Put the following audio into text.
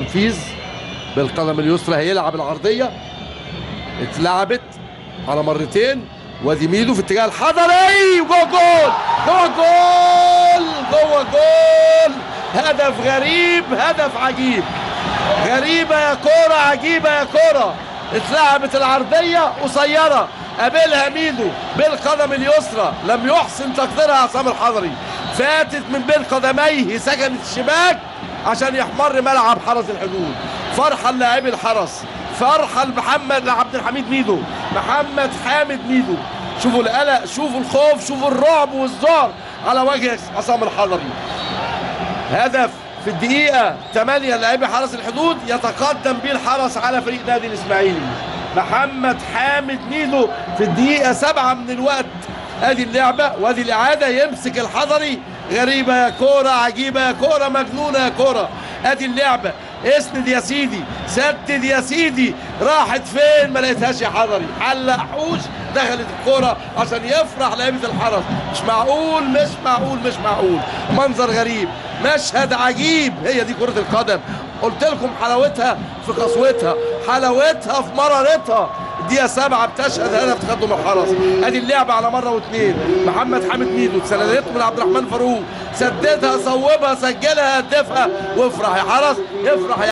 تنفيذ بالقدم اليسرى هيلعب العرضيه، اتلعبت على مرتين، وادي ميدو في اتجاه الحضري، وجوه جول جوه جول جوه جول. هدف غريب، هدف عجيب، غريبه يا كوره، عجيبه يا كوره. اتلعبت العرضيه قصيره، قابلها ميدو بالقدم اليسرى، لم يحسن تقديرها عصام الحضري، فاتت من بين قدميه، سكنت الشباك عشان يحمر ملعب حرس الحدود. فرحه للاعبي الحرس، فرحه لمحمد عبد الحميد ميدو، محمد حامد ميدو. شوفوا القلق، شوفوا الخوف، شوفوا الرعب والذعر على وجه عصام الحضري. هدف في الدقيقة 8 لاعبي حرس الحدود، يتقدم به الحرس على فريق نادي الإسماعيلي. محمد حامد ميدو في الدقيقة 7 من الوقت. ادي اللعبة وادي الإعادة، يمسك الحضري. غريبة يا كورة، عجيبة يا كورة، مجنونة يا كورة. ادي اللعبة، اسند يا سيدي، سدد يا سيدي، راحت فين؟ ما لقيتهاش يا حضري. علق حوش، دخلت الكورة عشان يفرح لعيبة الحرس. مش معقول، مش معقول، مش معقول. منظر غريب، مشهد عجيب. هي دي كرة القدم، قلت لكم حلاوتها في قسوتها، حلاوتها في مرارتها. الدقيقة 7 بتشهد هدف تقدم الحرس. ادي اللعبة على مرة واثنين، محمد حامد ميدو اتسندته من عبد الرحمن فاروق، سددها، صوبها، سجلها، هدفها. وافرح يا حرس، افرح يا